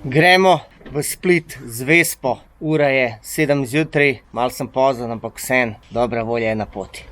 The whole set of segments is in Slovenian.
Gremo v Split z Vespo. Ura je 7 zjutraj, malo sem pozan, ampak vseeno, dobra volja je na poti.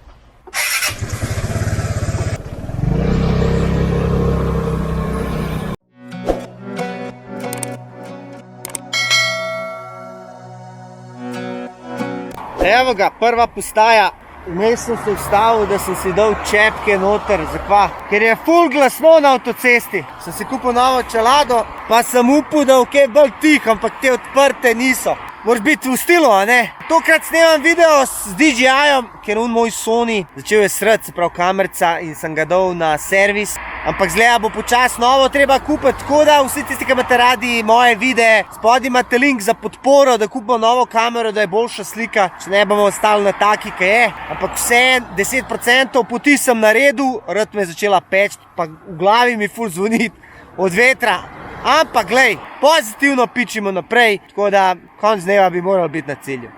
Evo ga, prva postaja. Vmes sem se ustavil, da sem si dal čepke noter. Zakaj? Ker je ful glasno na avtocesti. Sem si kupil novo čelado, pa sem upal, da je bolj tiho, ampak te odprte niso. Moraš biti v stilu, a ne? Tokrat snemam video s DJI-om, ker moj Sony začel je srati, se pravi kamerca, in sem ga dal na servis. Ampak zgleda bo počas novo treba kupiti, tako da vsi tisti, ki imate radi moje videe, spodaj imate link za podporo, da kupimo novo kamero, da je boljša slika, če ne bomo ostali na taki, ki je. Ampak vse 10% poti sem naredil, rad me je začela peči, pa v glavi mi ful zvoniti od vetra. Ampak glej, pozitivno pičimo naprej, tako da konc dneva bi moral biti na cilju.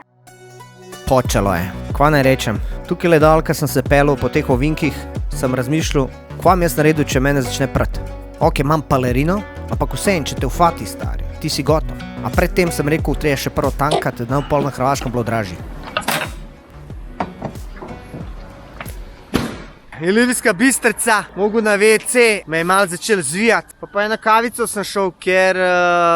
Počelo je. Kva naj rečem? Tukaj ledalka sem se pelil po teh ovinkih, sem razmišljal, kva mi jaz naredil, če mene začne prati. Ok, imam palerino, ampak vseeno, če te ufati, stari, ti si gotov. A predtem sem rekel, treba še prvo tankati, da pol na Hrvaškem bilo dražji. Ilirska Bistrica, mogu na WC, me je malo začel zvijati. Pa na kavico sem šel, ker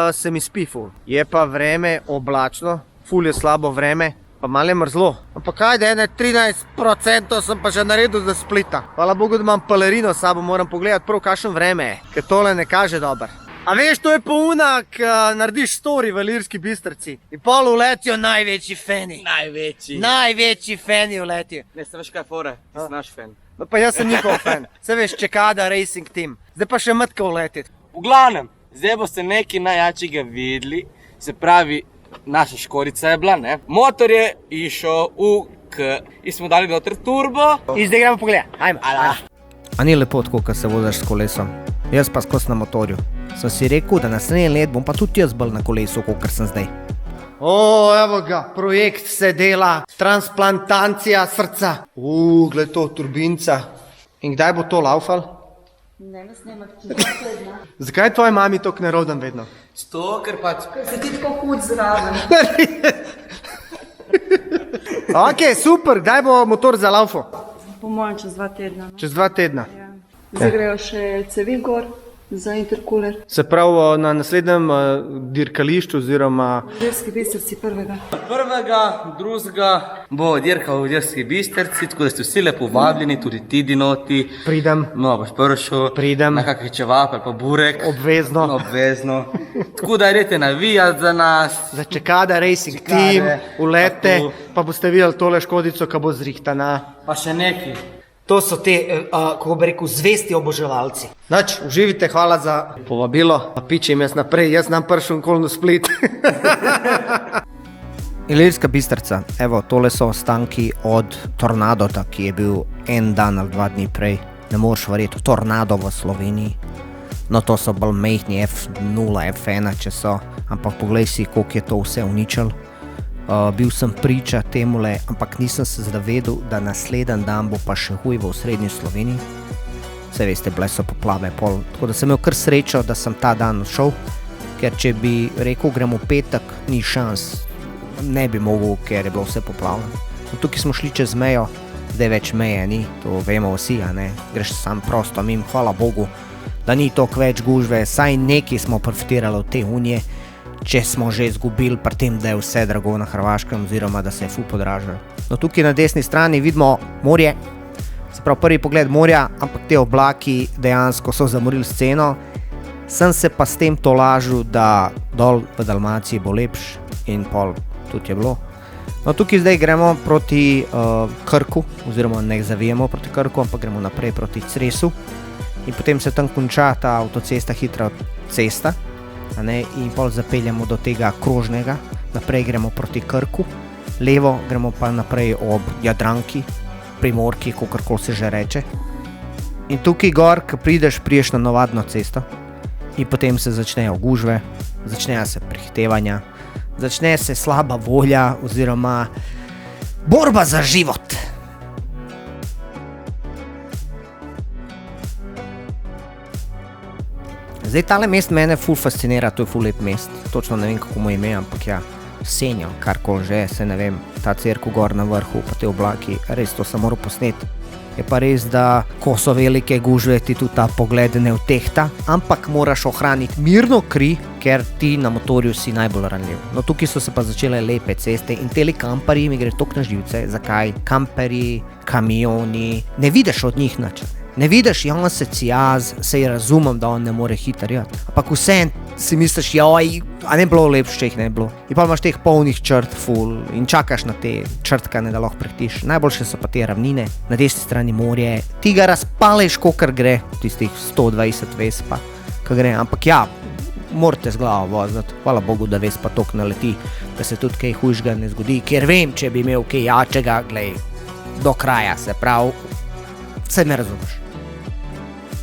se mi spi ful. Je pa vreme oblačno, ful je slabo vreme, pa malo je mrzlo. Ampak ajde, 13% sem pa že naredil za Splita. Hvala Bogu, da imam palerino, sabo moram pogledati prav, kakšno vreme je, ker tole ne kaže dober. A veš, to je pa unak, narediš story v Ilirski Bistrici in pol uletijo največji fani. Največji fani uletijo. Ne, se veš kaj fora, ti si naš fan. No pa jaz sem njihov fan. Se veš, Čekada Racing Team. Zdaj pa še Matka uletiti. V glavnem, zdaj boste nekaj najjačega videli, se pravi, naša Škodica je bila, ne? Motor je išel in smo dali noter turbo. In zdaj gremo pogledati, ajmo. A ni lepo tako, ko se vozaš s kolesom? Jaz pa skos na motorju. Sem si rekel, da naslednji let bom pa tudi jaz bolj na kolesu, kakor sem zdaj. Evo ga, projekt se dela, transplantacija srca. Gled to, turbinca. In kdaj bo to laufal? Ne snemak, čez 2 tedna. Zakaj je tvoji mami toliko neroden vedno? Sto, ker pač... Ker se ti tako hud zraven. Ok, super, kdaj bo motor za laufo? Po mojem čez 2 tedna. Čez 2 tedna. Ja. Zdaj grejo še cevi gor za intercooler. Se pravi, na naslednjem dirkališču oziroma... V Ilirski Bistrici prvega. Prvega, drugega bo dirkal v Ilirski Bistrici, tako da ste vsi lepo vabljeni, tudi ti dinoti. Pridem. No, boš prišel. Pridem. Na kakšen čevap ali pa burek. Obvezno. Obvezno. Tako da idete navijati za nas. Za Čekada Racing Team, ulete, pa boste videli tole Škodico, ki bo zrihtana. Pa še neki. To so te, kako bi rekel, zvesti oboževalci. Nač, uživite, hvala za povabilo. Pičim jaz naprej, jaz nam prišel kolno Split. Ilirska Bistrica, evo, tole so ostanki od tornadota, ki je bil en dan ali 2 dni prej. Ne moreš verjeti, tornado v Sloveniji. No, to so bolj mehni F0, F1, če so, ampak poglej si, koliko je to vse uničil. Bil sem priča temule, ampak nisem se zavedel, da naslednji dan bo pa še huj v osrednji Sloveniji. Saj veste, bile so poplave pol, tako da sem imel kar srečo, da sem ta dan šel, ker če bi rekel, gremo v petek, ni šans, ne bi mogel, ker je bilo vse poplavljeno. Tukaj smo šli čez mejo, zdaj več meje ni, to vemo vsi, a ne, greš sam prosto mimo, hvala Bogu, da ni toliko več gužve, saj nekaj smo profitirali od te unije, če smo že izgubili pri tem, da je vse drago na Hrvaškem oziroma da se je ful podražilo. No, tukaj na desni strani vidimo morje, se pravi prvi pogled morja, ampak te oblaki dejansko so zamorili sceno. Sem se pa s tem tolažil, da dol v Dalmaciji bo lepš in pol tudi je bilo. No, tukaj zdaj gremo proti Krku, oziroma ne zavijemo proti Krku, ampak gremo naprej proti Cresu in potem se tam konča ta avtocesta, hitra cesta. In pol zapeljamo do tega krožnega, naprej gremo proti Krku, levo gremo pa naprej ob Jadranki, Primorki, kakorkoli se že reče. In tukaj gor, ko prideš na navadno cesto in potem se začnejo gužve, začnejo se prehitevanja, začne se slaba volja oziroma borba za život. Zdaj, tale mest mene ful fascinira, to je ful lep mest. Točno ne vem, kako mu ime, ampak ja, Senjo, karkoli že, se ne vem, ta cerkev gor na vrhu, pa te oblaki, res to sem moral posneti. Je pa res, da ko so velike gužve, ti tudi ta pogled ne vtehta, ampak moraš ohraniti mirno kri, ker ti na motorju si najbolj ranljiv. No, tukaj so se pa začele lepe ceste in teli kamperji mi gre toliko na živce. Zakaj? Kamperji, kamioni, ne vidiš od njih nič. Ne vidiš, on se cijaz, sej razumem, da on ne more hitarjati. Ampak vsem si misliš, joj, a ne bilo lepše, če jih ne bilo. In pa imaš teh polnih črt ful in čakaš na te črtkane, da lahko prehitiš. Najboljše so pa te ravnine, na desni strani morje. Ti ga razpaleš, kokar gre, tistih 120 Vespa, ko gre. Ampak ja, morate z glavo voziti. Hvala Bogu, da Vespa tok naleti, da se tudi kaj hujšega ne zgodi, ker vem, če bi imel kaj jačega, glej, do kraja, se pravi, se me razumeš.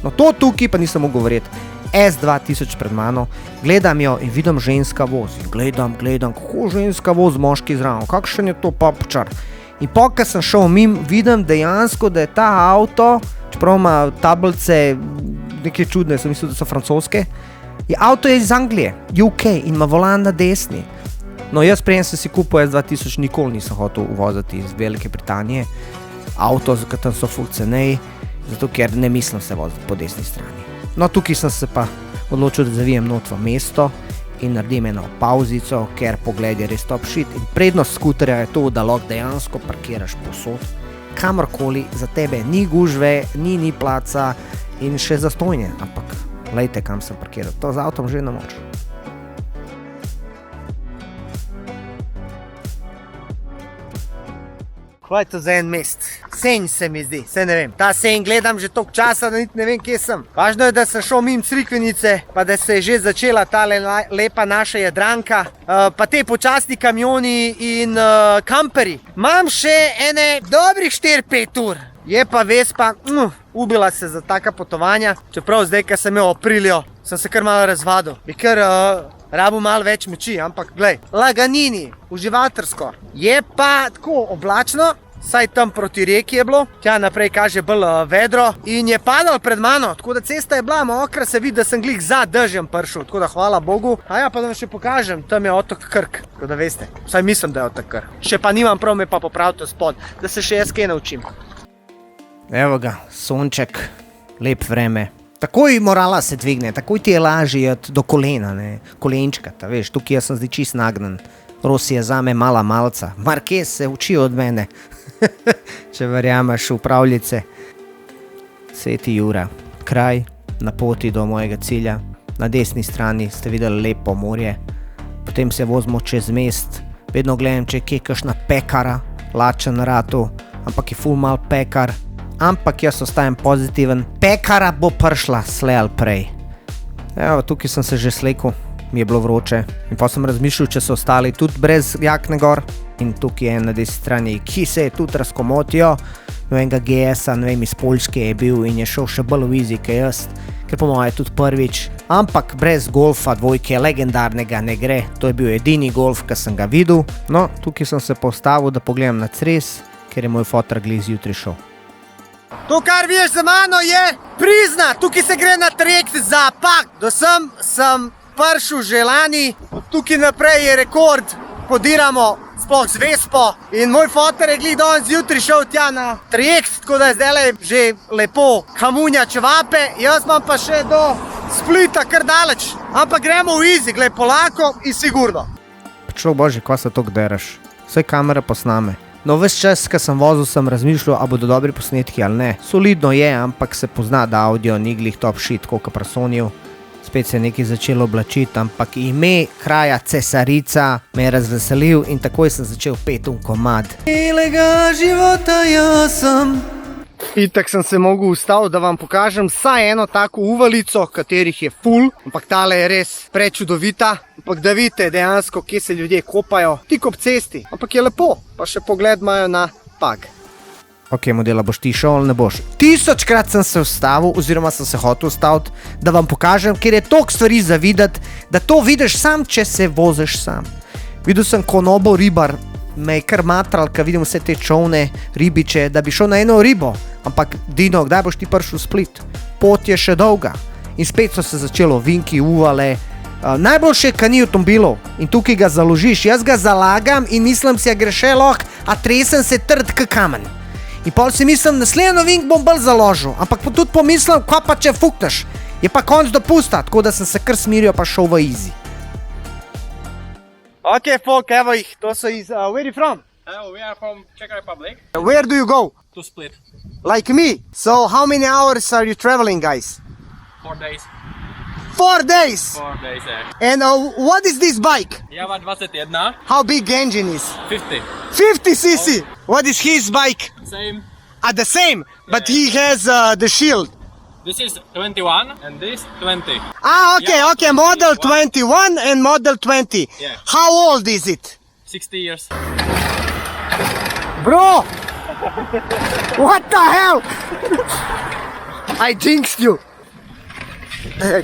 No to tukaj pa nisem mogel govoriti. S2000 pred mano, gledam jo in vidim ženska voz. Gledam, kako ženska voz, moški zraven, kakšen je to papučar. In ko sem šel mim, vidim dejansko, da je ta avto, čeprav ima tablice neke čudne, sem mislil, da so francoske, avto je iz Anglije, UK in ima volan na desni. No jaz preden sem si kupil S2000, nikoli nisem hotel uvoziti iz Velike Britanije. Avto, za katerem so ful cenej, zato ker ne mislim se voziti po desni strani. No, tukaj sem se pa odločil, da zavijem not v mesto in naredim eno pauzico, ker pogled je res top shit. In prednost skuterja je to, da lahko dejansko parkiraš posod, kamorkoli, za tebe ni gužve, ni placa in še zastojnje. Ampak, glejte, kam sem parkiral, to z avtom že ne moč. Kaj je to za en mest? Senj se mi zdi, se ne vem. Ta senj gledam že toliko časa, da niti ne vem, kje sem. Važno je, da sem šel mimo Crikvenice, pa da se je že začela ta lepa naša Jadranka, pa te počasni kamioni in kamperi. Imam še ene dobrih 4-5 ur. Je pa Vespa, ubila se za taka potovanja, čeprav zdaj, ko sem jo Aprilio, sem se kar malo razvadil. Bi kar rabil malo več moči, ampak glej, laganini, uživateljsko. Je pa tako oblačno, saj tam proti reki je bilo, tja naprej kaže bolj vedro in je padal pred mano, tako da cesta je bila mokra, se vidi, da sem glih za dežjem prišel, tako da hvala Bogu. A ja, pa da vam še pokažem, tam je otok Krk, tako da veste, saj mislim, da je otok Krk. Še pa nimam prav, me pa popravite spod, da se še jaz kaj naučim. Evo ga, sonček, lep vreme. Takoj morala se dvigne, takoj ti je lažje do kolena, ne, kolenčka, ta veš, tukaj jaz sem zdaj čist nagnen. Rosi je zame mala malca, Marquez se uči od mene, če verjameš v pravljice. Sveti Jura, kraj na poti do mojega cilja, na desni strani ste videli lepo morje, potem se vozimo čez mest, vedno gledam, če je kje kakšna pekara, lačen ratu, ampak je ful mal pekar. Ampak jaz ostajam pozitiven, pekara bo prišla slej ali prej. Evo, tukaj sem se že slekel, mi je bilo vroče in pa sem razmišljal, če so ostali tudi brez jakne gor. In tukaj je na desni strani, ki se je tudi razkomotijo, enega GS-a, ne vem, iz Poljske je bil in je šel še bolj v easy, kaj jaz, ker po moje je tudi prvič. Ampak brez golfa dvojke legendarnega ne gre, to je bil edini golf, ki sem ga videl. No, tukaj sem se postavil, da pogledam na Cres, ker je moj fotar glih zjutraj šel. To, kar vidiš za mano, je Prizna, tukaj se gre na trajekt za Pag. Do sem prišel že lani, od tukaj naprej je rekord, podiramo sploh z Vespo in moj fotar je glih danes zjutraj šel tja na trajekt, tako da je zdaj že lepo kamunja čevape, jaz imam pa še do Splita kar daleč, ampak gremo v easy, glej, polako in sigurno. Človek bože, ko se to deraš, vse kamera posname. No, ves čas, ko sem vozil, sem razmišljal, a bodo dobri posnetki ali ne. Solidno je, ampak se pozna, da audio ni glih top shit, koliko pri Sonyu. Spet se je nekaj začelo oblačiti, ampak ime kraja Cesarica me je razveselil in takoj sem začel peti komad. Celega života jaz sem. Itak sem se mogel ustaviti, da vam pokažem vsaj eno tako uvalico, katerih je ful, ampak tale je res prečudovita. Ampak da vidite dejansko, kje se ljudje kopajo, tik ob cesti, ampak je lepo, pa še pogled imajo na Pag. Ok, modela, boš ti šel ali ne boš? 1000krat sem se ustavil, oziroma sem se hotel ustaviti, da vam pokažem, ker je toliko stvari za videti, da to vidiš sam, če se voziš sam. Videl sem konobo ribar, me je kar matral, ko vidim vse te čovne, ribiče, da bi šel na eno ribo. Ampak, Dino, kdaj boš ti prišel v Split? Pot je še dolga. In spet so se začelo vinki, uvale. Najboljše je kanij avtomobilov in tukaj ga založiš. Jaz ga zalagam in mislim si, da gre še lahko, a tresen se trd k kamen. In pol si mislim, naslednjo vink bom bolj založil, ampak tudi pomislim, kaj pa če fukneš. Je pa konc dopusta, tako da sem se kar smiril pa šel v easy. Ok, folk, evo jih, to so iz, where are you from? We are from Czech Republic Where do you go? to Split. Like me. So how many hours are you traveling, guys? 4 days. 4 days! 4 days, And what is this bike? Java 21, How big engine is? 50. 50 cc! What is his bike? Same. The same, but he has the shield. This is 21 and this 20. Okay, Yeah, okay, model 21 and model 20. Yeah. How old is it? 60 years. Bro! What the hell? I jinxed you. Hey,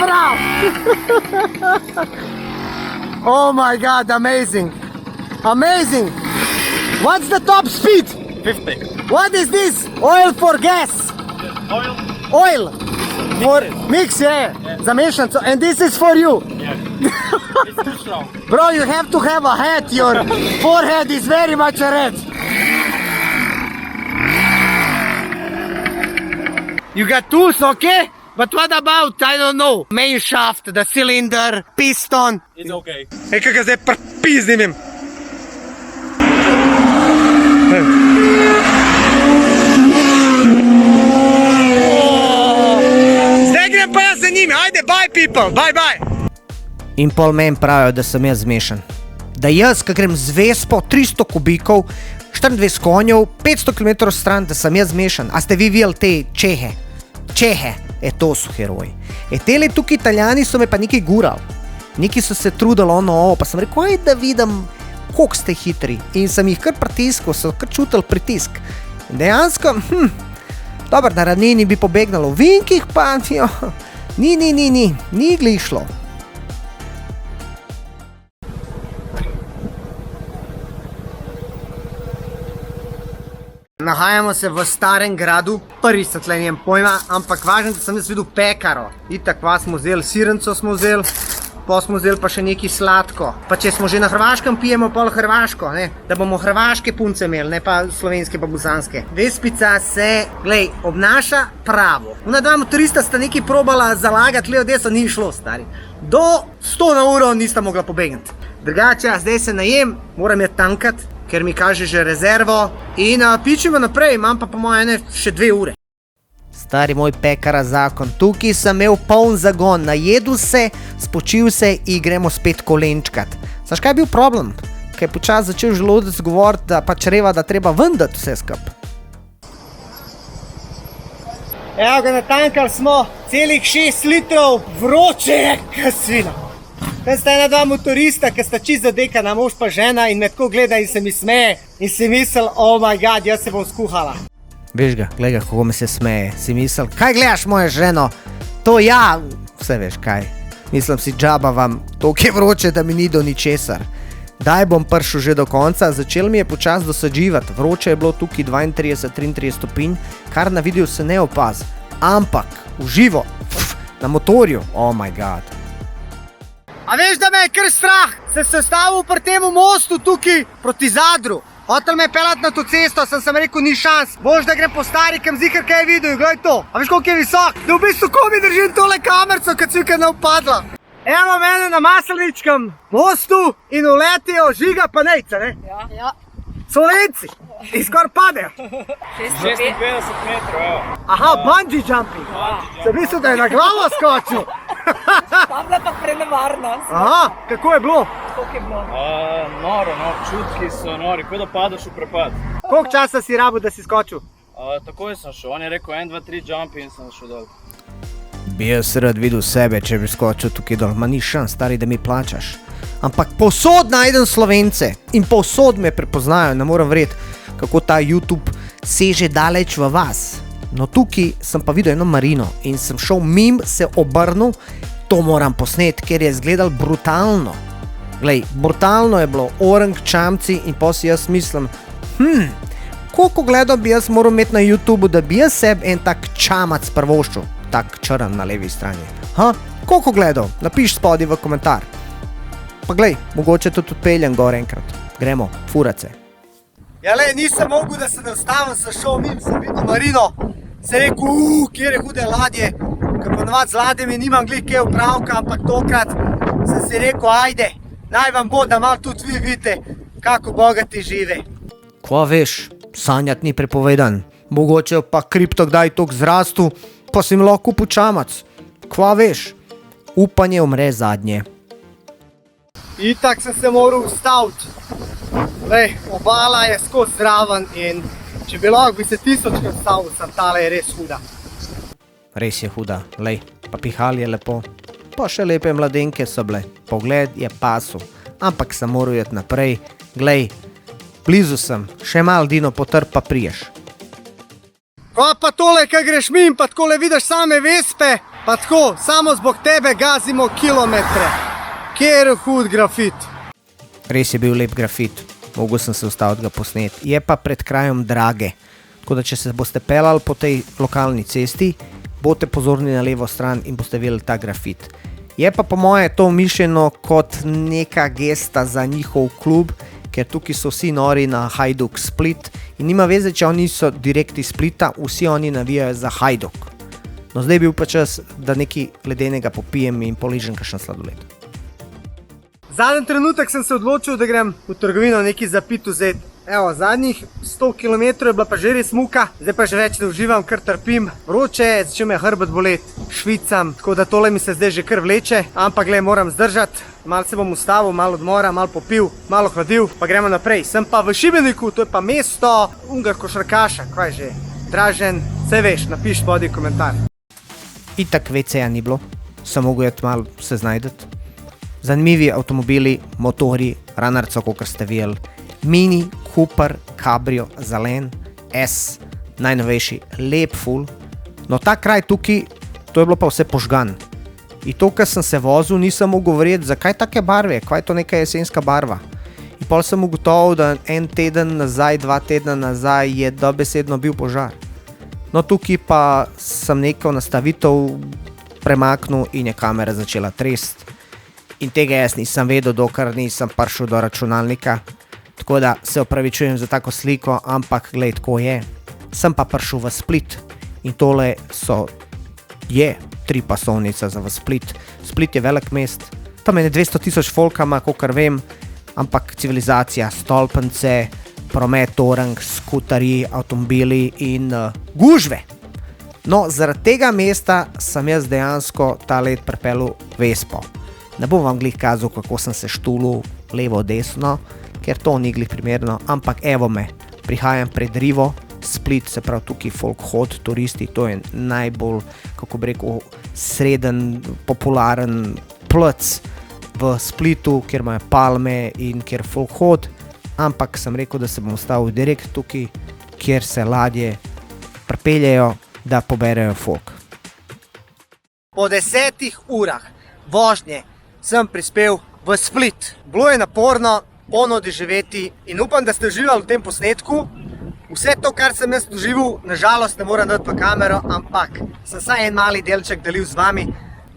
bro! Oh my god, amazing. Amazing. What's the top speed? 50. What is this? Oil for gas? Oil? Oil for mix, yeah. Zamešan. And this is for you. Yeah. It's too strong. Bro, you have to have a hat. Your forehead is very much red. You got tools, okay? But what about, I don't know, main shaft, the cylinder, piston? It's okay. Ej, kaj ga zdaj prpizdim jim. Zdaj grem pa jaz za njimi, ajde, bye people, bye bye. In pol meni pravijo, da sem jaz zmešan. Da jaz, ki grem z Vespo 300 kubikov, 24 konjev, 500 km stran, da sem jaz zmešan. A ste vi videli te Čehe? Čehe, to so heroji. Tele tukaj Italijani so me pa nekaj gurali. Neki so se trudili ono, pa sem rekel, aj da vidim, koliko ste hitri. In sem jih kar pritiskal, so kar čutili pritisk. In dejansko, dobro, na ravnini bi pobegnalo, v vinkih pa, ni glih šlo. Nahajamo se v starem gradu, prvi se tle njem pojma, ampak važno, da sem jaz videl pekaro. Itak pa smo vzeli sirenco, pa smo vzeli pa še nekaj sladko. Pa če smo že na Hrvaškem, pijemo pol hrvaško, ne? Da bomo hrvaške punce imeli, ne pa slovenske pa bosanske. Vespica se, glej, obnaša pravo. Ona dva motorista sta nekaj probala zalagati, levo desno, ni šlo, stari. Do 100 na uro nista mogla pobegniti. Drugače, zdaj se najem, moram je tankat, ker mi kaže že rezervo in pičimo naprej, imam pa po moje še 2 ure. Stari moj pekara zakon, tukaj sem imel poln zagon, najedel se, spočil se in gremo spet kolenčkat. Znaš, kaj je bil problem? Kaj je počas začel želodec govoriti, da pa čreva, da treba vendati vse skup. Evo ga, natankali smo, celih 6 litrov, vroče je, kaj svina. Tam sta ena dva motorista, ki sta čist zadekana, mož pa žena in me tako gleda in se mi smeje in si misel, oh my god, jaz se bom skuhala. Veš ga, gledaj, kako me se smeje, si misel, kaj gledaš mojo ženo? To ja, vse veš kaj. Mislim si, džaba vam, toliko je vroče, da mi ni do ničesar. Daj bom prišel že do konca, začel mi je počas dosađivati, vroče je bilo tukaj 32-33 stopinj, kar na videu se ne opaz, ampak v živo, na motorju, oh my god. A veš, da me je kar strah, se sestavil pri temu mostu tukaj proti Zadru. Hotel me pelat na to cesto, sem rekel, ni šans. Bož, da grem po stari, kam zikar kaj je videl, gledaj to. A veš, koliko je visok? Da v bistvu komi držim tole kamerco, kad cvika ne upadla. Evo mene na Maselničkem mostu in uletijo Žiga pa Nejca, ne? Ja. Slovenci. In skor padejo. 56 metrov, evo. Aha, bungee jumping. Sem mislil, da je na glavo skočil. Tam je pa prenevarnost. Aha, kako je bilo? Koliko je bilo? Noro, no, čutki so nori, kot da padaš v prepad. Koliko časa si rabil, da si skočil? Takoj sem šel, on je rekel 1, 2, 3 jump in sem šel dol. Bi jaz rad videl sebe, če bi skočil tukaj dol, ma ni šans, stari, da mi plačaš. Ampak povsod najdem Slovence in povsod me prepoznajo, ne moram verjeti, kako ta YouTube seže daleč v vas. No tukaj sem pa videl eno marino in sem šel mim, se obrnil, to moram posnet, ker je izgledal brutalno. Glej, brutalno je bilo, orang, čamci in pa si jaz mislim, koliko gledal bi jaz moral imeti na YouTubu, da bi jaz sebi en tak čamac prvoščil, tak črn na levi strani. Ha? Koliko gledal? Napiš spodaj v komentar. Pa glej, mogoče tudi odpeljem gor enkrat. Gremo, furace. Ja, le, nisem mogel, da se ne ustavim, sem šel mim, sem videl marino. Sem rekel, kjer je hude ladje, ker ponovadi z ladjami nimam glih kaj upravka, ampak tokrat sem si rekel, ajde, naj vam bo, da malo tudi vi vidite, kako bogati žive. Kva veš, sanjat ni prepovedan. Mogoče pa kripto kdaj tok zrastu, pa si mi lahko kupil čamac. Kva veš, upanje umre zadnje. Itak sem se moral ustaviti. Lej, obala je skozi zraven in če bi lahko, bi se 1000krat ustavil, sem tale je res huda. Res je huda, lej, pa pihal je lepo. Pa še lepe mladenke so bile, pogled je pasu, ampak sem moral jet naprej. Glej, blizu sem, še mal Dino potrp pa priješ. Ko pa tole, kaj greš mim, pa takole vidiš same vespe, pa tako, samo zbog tebe gazimo kilometre. Kjer je hud grafit. Res je bil lep grafit, mogel sem se ustaviti ga posneti. Je pa pred krajem Drage, tako da če se boste pelali po tej lokalni cesti, boste pozorni na levo stran in boste videli ta grafit. Je pa po moje to mišljeno kot neka gesta za njihov klub, ker tukaj so vsi nori na Hajduk Split in nima veze, če oni so direkt iz Splita, vsi oni navijajo za Hajduk. No zdaj bil pa čas, da nekaj ledenega popijem in poližem kakšen sladoled. Zadnji trenutek sem se odločil, da grem v trgovino nekaj za pit vzeti. Evo, zadnjih 100 km je bila pa že res muka, zdaj pa že več ne uživam, ker trpim. Vroče je, začel me hrbet boleti, švicam, tako da tole mi se zdaj že kar vleče, ampak glej, moram zdržati. Malo se bom ustavil, malo odmora, malo popil, malo hladil, pa gremo naprej. Sem pa v Šibeniku, to je pa mesto ungar košarkaša, kaj že, Dražen, vse veš, napiš spodaj komentar. Itak WC-ja ni bilo, sem mogel jet malo se znajdeti. Zanimivi avtomobili, motori, ranarco, kakor ste videli. Mini, Cooper, Cabrio, zelen, S, najnovejši, lep ful. No ta kraj tukaj, to je bilo pa vse požgan. In to, kar sem se vozil, nisem mogel verjeti, zakaj take barve, kaj je to neka jesenska barva. In pol sem ugotovil, da en teden nazaj, 2 tedna nazaj je dobesedno bil požar. No tukaj pa sem neko nastavitev premaknil in je kamera začela trest. In tega jaz nisem vedel, dokler nisem prišel do računalnika. Tako da se opravičujem za tako sliko, ampak glej, tako je. Sem pa prišel v Split in tole je 3 pasovnice za v Split. Split je velik mest, tam je 200 000 folkama, kakor vem, ampak civilizacija, stolpence, promet, orang, skutarji, avtomobili in gužve. No, zaradi tega mesta sem jaz dejansko ta let pripeljal Vespo. Ne bom vam glih kazal, kako sem se štulil levo, desno, ker to ni glih primerno, ampak evo me, prihajam pred Rivo, Split, se pravi tukaj folk hod, turisti, to je najbolj, kako bi rekel, sreden, popularen plec v Splitu, kjer imajo palme in kjer folk hod, ampak sem rekel, da se bom ustavil direkt tukaj, kjer se ladje pripeljejo, da poberejo folk. Po 10 urah vožnje sem prispel v Split. Bilo je naporno, ono doživeti in upam, da ste uživali v tem posnetku. Vse to, kar sem jaz doživel, nažalost ne moram dati v kamero, ampak sem saj en mali delček delil z vami.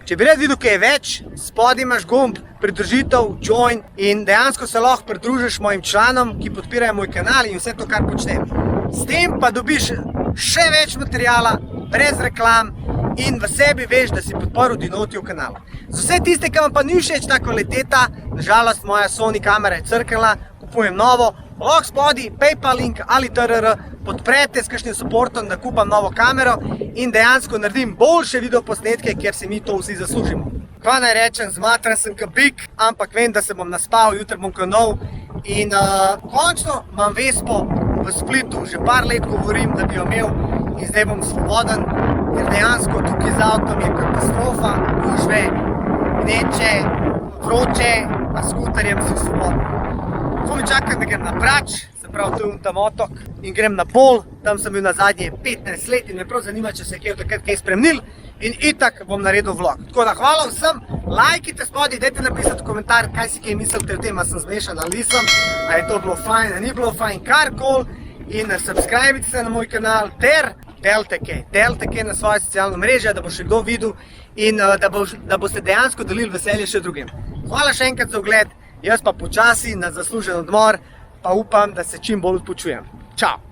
Če bi rad videl kaj več, spodaj imaš gumb, pridružitev, join in dejansko se lahko pridružiš mojim članom, ki podpirajo moj kanal in vse to, kar počnem. S tem pa dobiš še več materijala, brez reklam in v sebi veš, da si podporil Dinotijev kanal. Za vse tiste, ki vam pa ni všeč ta kvaliteta, nažalost moja Sony kamera je crknila, kupujem novo, lahko spodaj PayPal link ali TRR podprete s kakšnim supportom, da kupam novo kamero in dejansko naredim boljše videoposnetke, kjer si mi to vsi zaslužimo. Kaj naj rečem, zmatran sem kot bik, ampak vem, da se bom naspal, jutri bom kot nov in končno imam Vespo v Splitu, že par let govorim, da bi jo imel in zdaj bom svoboden, ker dejansko tukaj z avtom je katastrofa, gužve, gneče, vroče, a skuterjem si svoboden. Ko mi čakam, da grem na Brač, se pravi, to je tam otok, in grem na Bol, tam sem bil na zadnje 15 let in me prav zanima, če se je kaj takrat kaj spremenil in itak bom naredil vlog. Tako da hvala vsem, lajkite spodaj, dajte napisati komentar, kaj si kaj mislite o tem, a sem zmešan ali nisem, a je to bilo fajn, a ni bilo fajn, karkoli in subscribite se na moj kanal ter delite kaj na svoje socialne mreže, da bo še kdo videl in da boste dejansko delili veselje še drugim. Hvala še enkrat za ogled, jaz pa počasi na zaslužen odmor, pa upam, da se čim bolj odpočujem. Čau!